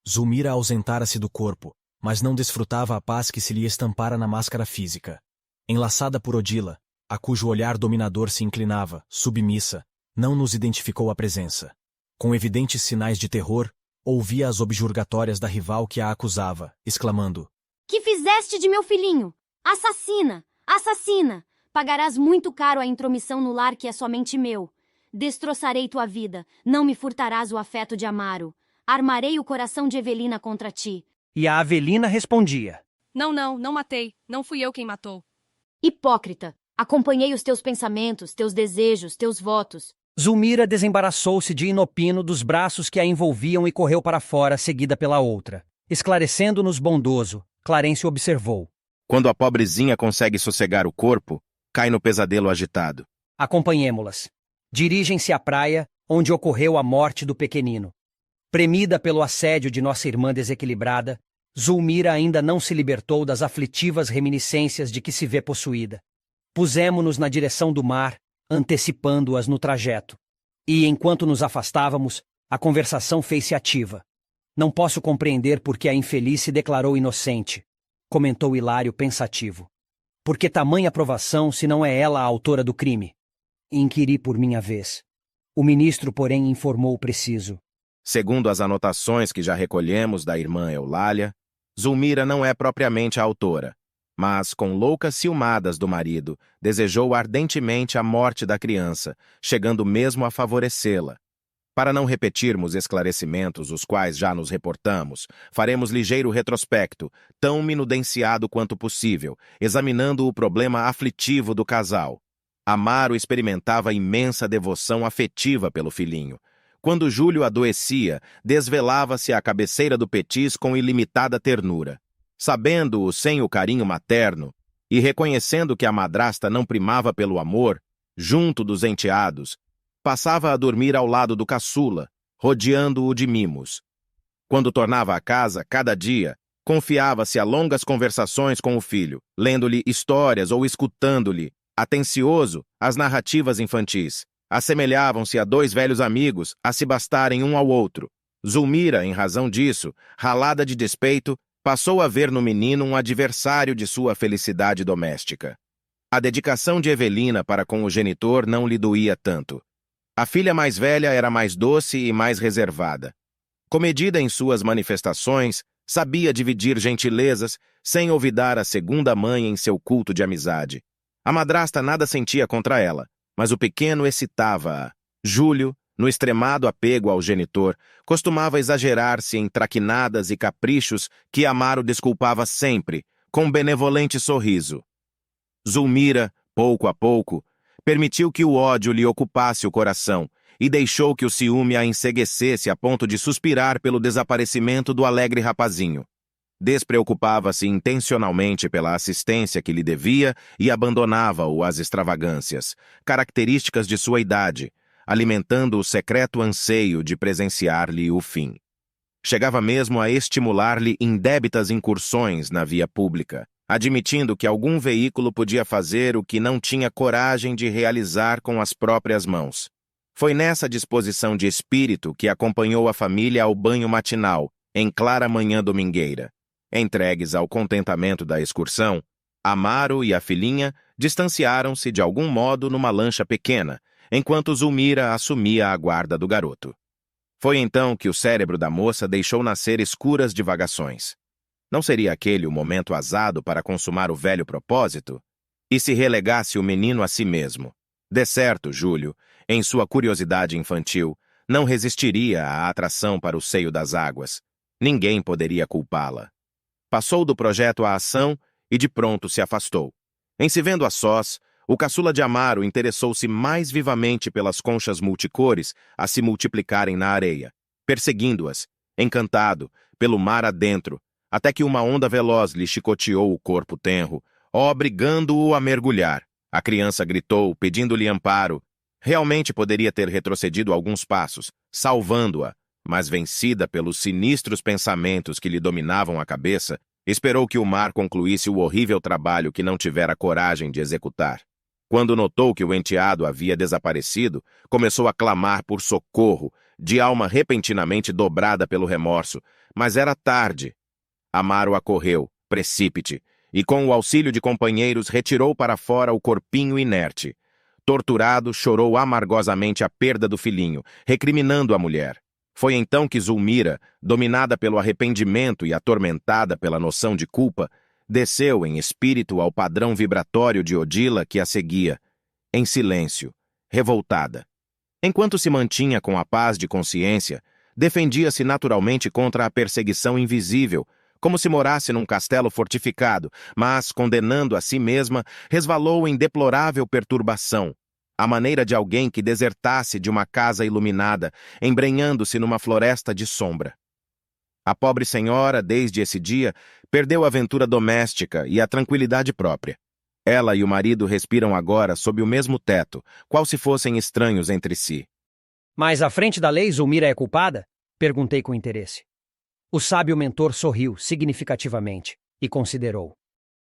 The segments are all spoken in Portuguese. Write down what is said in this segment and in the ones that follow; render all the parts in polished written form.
Zulmira ausentara-se do corpo, mas não desfrutava a paz que se lhe estampara na máscara física. Enlaçada por Odila, a cujo olhar dominador se inclinava, submissa, não nos identificou a presença. Com evidentes sinais de terror, ouvia as objurgatórias da rival que a acusava, exclamando: Que fizeste de meu filhinho? Assassina! Assassina! Pagarás muito caro a intromissão no lar que é somente meu. Destroçarei tua vida, não me furtarás o afeto de Amaro. Armarei o coração de Evelina contra ti. E a Avelina respondia: Não matei. Não fui eu quem matou. Hipócrita! Acompanhei os teus pensamentos, teus desejos, teus votos. Zulmira desembaraçou-se de inopino dos braços que a envolviam e correu para fora, seguida pela outra. Esclarecendo-nos bondoso, Clarencio observou: Quando a pobrezinha consegue sossegar o corpo, cai no pesadelo agitado. Acompanhemo-las. Dirigem-se à praia, onde ocorreu a morte do pequenino. Premida pelo assédio de nossa irmã desequilibrada, Zulmira ainda não se libertou das aflitivas reminiscências de que se vê possuída. Pusemo-nos na direção do mar, antecipando-as no trajeto. E, enquanto nos afastávamos, a conversação fez-se ativa. Não posso compreender por que a infeliz se declarou inocente, comentou Hilário pensativo. Por que tamanha aprovação se não é ela a autora do crime? Inquiri por minha vez. O ministro, porém, informou preciso. Segundo as anotações que já recolhemos da irmã Eulália, Zulmira não é propriamente a autora, mas, com loucas ciumadas do marido, desejou ardentemente a morte da criança, chegando mesmo a favorecê-la. Para não repetirmos esclarecimentos os quais já nos reportamos, faremos ligeiro retrospecto, tão minudenciado quanto possível, examinando o problema aflitivo do casal. Amaro experimentava imensa devoção afetiva pelo filhinho. Quando Júlio adoecia, desvelava-se à cabeceira do Petis com ilimitada ternura. Sabendo-o sem o carinho materno, e reconhecendo que a madrasta não primava pelo amor, junto dos enteados, passava a dormir ao lado do caçula, rodeando-o de mimos. Quando tornava a casa, cada dia, confiava-se a longas conversações com o filho, lendo-lhe histórias ou escutando-lhe, atencioso, as narrativas infantis. Assemelhavam-se a dois velhos amigos a se bastarem um ao outro. Zulmira, em razão disso, ralada de despeito, passou a ver no menino um adversário de sua felicidade doméstica. A dedicação de Evelina para com o genitor não lhe doía tanto. A filha mais velha era mais doce e mais reservada. Comedida em suas manifestações, sabia dividir gentilezas, sem olvidar a segunda mãe em seu culto de amizade. A madrasta nada sentia contra ela, mas o pequeno excitava-a. Júlio, no extremado apego ao genitor, costumava exagerar-se em traquinadas e caprichos que Amaro desculpava sempre, com benevolente sorriso. Zulmira, pouco a pouco, permitiu que o ódio lhe ocupasse o coração e deixou que o ciúme a enceguecesse a ponto de suspirar pelo desaparecimento do alegre rapazinho. Despreocupava-se intencionalmente pela assistência que lhe devia e abandonava-o às extravagâncias, características de sua idade, alimentando o secreto anseio de presenciar-lhe o fim. Chegava mesmo a estimular-lhe indébitas incursões na via pública, admitindo que algum veículo podia fazer o que não tinha coragem de realizar com as próprias mãos. Foi nessa disposição de espírito que acompanhou a família ao banho matinal, em clara manhã domingueira. Entregues ao contentamento da excursão, Amaro e a filhinha distanciaram-se de algum modo numa lancha pequena, enquanto Zulmira assumia a guarda do garoto. Foi então que o cérebro da moça deixou nascer escuras divagações. Não seria aquele o momento azado para consumar o velho propósito? E se relegasse o menino a si mesmo? De certo, Júlio, em sua curiosidade infantil, não resistiria à atração para o seio das águas. Ninguém poderia culpá-la. Passou do projeto à ação e de pronto se afastou. Em se vendo a sós, o caçula de Amaro interessou-se mais vivamente pelas conchas multicores a se multiplicarem na areia, perseguindo-as, encantado, pelo mar adentro, até que uma onda veloz lhe chicoteou o corpo tenro, obrigando-o a mergulhar. A criança gritou, pedindo-lhe amparo. Realmente poderia ter retrocedido alguns passos, salvando-a, mas vencida pelos sinistros pensamentos que lhe dominavam a cabeça, esperou que o mar concluísse o horrível trabalho que não tivera coragem de executar. Quando notou que o enteado havia desaparecido, começou a clamar por socorro, de alma repentinamente dobrada pelo remorso, mas era tarde. Amaro acorreu, precípite, e com o auxílio de companheiros retirou para fora o corpinho inerte. Torturado, chorou amargosamente a perda do filhinho, recriminando a mulher. Foi então que Zulmira, dominada pelo arrependimento e atormentada pela noção de culpa, desceu em espírito ao padrão vibratório de Odila que a seguia, em silêncio, revoltada. Enquanto se mantinha com a paz de consciência, defendia-se naturalmente contra a perseguição invisível, como se morasse num castelo fortificado, mas, condenando a si mesma, resvalou em deplorável perturbação, à maneira de alguém que desertasse de uma casa iluminada, embrenhando-se numa floresta de sombra. A pobre senhora, desde esse dia, perdeu a aventura doméstica e a tranquilidade própria. Ela e o marido respiram agora sob o mesmo teto, qual se fossem estranhos entre si. Mas à frente da lei, Zulmira é culpada? Perguntei com interesse. O sábio mentor sorriu significativamente e considerou.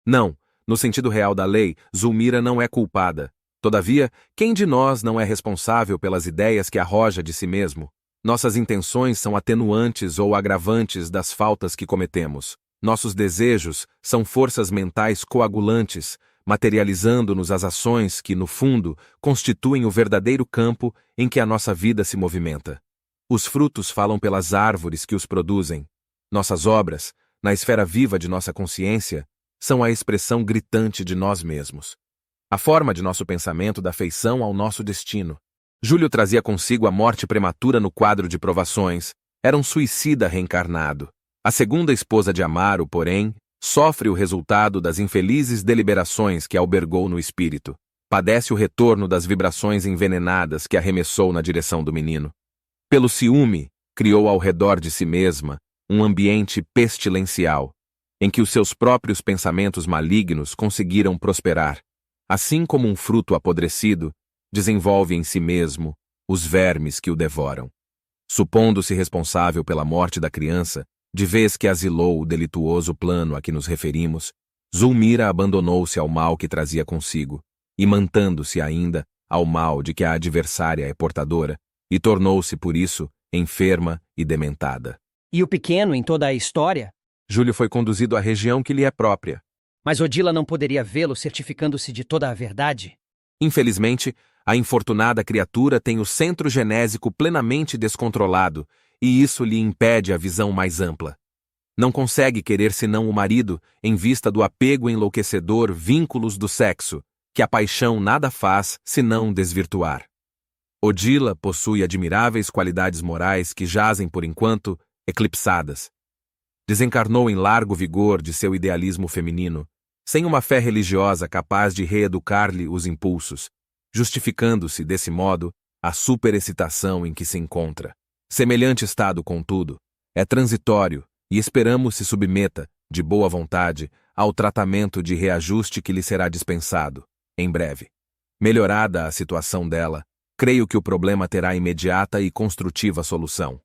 Não, no sentido real da lei, Zulmira não é culpada. Todavia, quem de nós não é responsável pelas ideias que arroja de si mesmo? Nossas intenções são atenuantes ou agravantes das faltas que cometemos. Nossos desejos são forças mentais coagulantes, materializando-nos as ações que, no fundo, constituem o verdadeiro campo em que a nossa vida se movimenta. Os frutos falam pelas árvores que os produzem. Nossas obras, na esfera viva de nossa consciência, são a expressão gritante de nós mesmos. A forma de nosso pensamento dá feição ao nosso destino. Júlio trazia consigo a morte prematura no quadro de provações. Era um suicida reencarnado. A segunda esposa de Amaro, porém, sofre o resultado das infelizes deliberações que albergou no espírito. Padece o retorno das vibrações envenenadas que arremessou na direção do menino. Pelo ciúme, criou ao redor de si mesma um ambiente pestilencial, em que os seus próprios pensamentos malignos conseguiram prosperar. Assim como um fruto apodrecido, desenvolve em si mesmo os vermes que o devoram. Supondo-se responsável pela morte da criança, de vez que asilou o delituoso plano a que nos referimos, Zulmira abandonou-se ao mal que trazia consigo, e mantando-se ainda ao mal de que a adversária é portadora, e tornou-se, por isso, enferma e dementada. E o pequeno em toda a história? Júlio foi conduzido à região que lhe é própria. Mas Odila não poderia vê-lo certificando-se de toda a verdade? Infelizmente, a infortunada criatura tem o centro genésico plenamente descontrolado, e isso lhe impede a visão mais ampla. Não consegue querer senão o marido em vista do apego enlouquecedor vínculos do sexo, que a paixão nada faz senão desvirtuar. Odila possui admiráveis qualidades morais que jazem por enquanto eclipsadas. Desencarnou em largo vigor de seu idealismo feminino, sem uma fé religiosa capaz de reeducar-lhe os impulsos, justificando-se, desse modo, a superexcitação em que se encontra. Semelhante estado, contudo, é transitório e esperamos se submeta, de boa vontade, ao tratamento de reajuste que lhe será dispensado, em breve. Melhorada a situação dela, creio que o problema terá imediata e construtiva solução.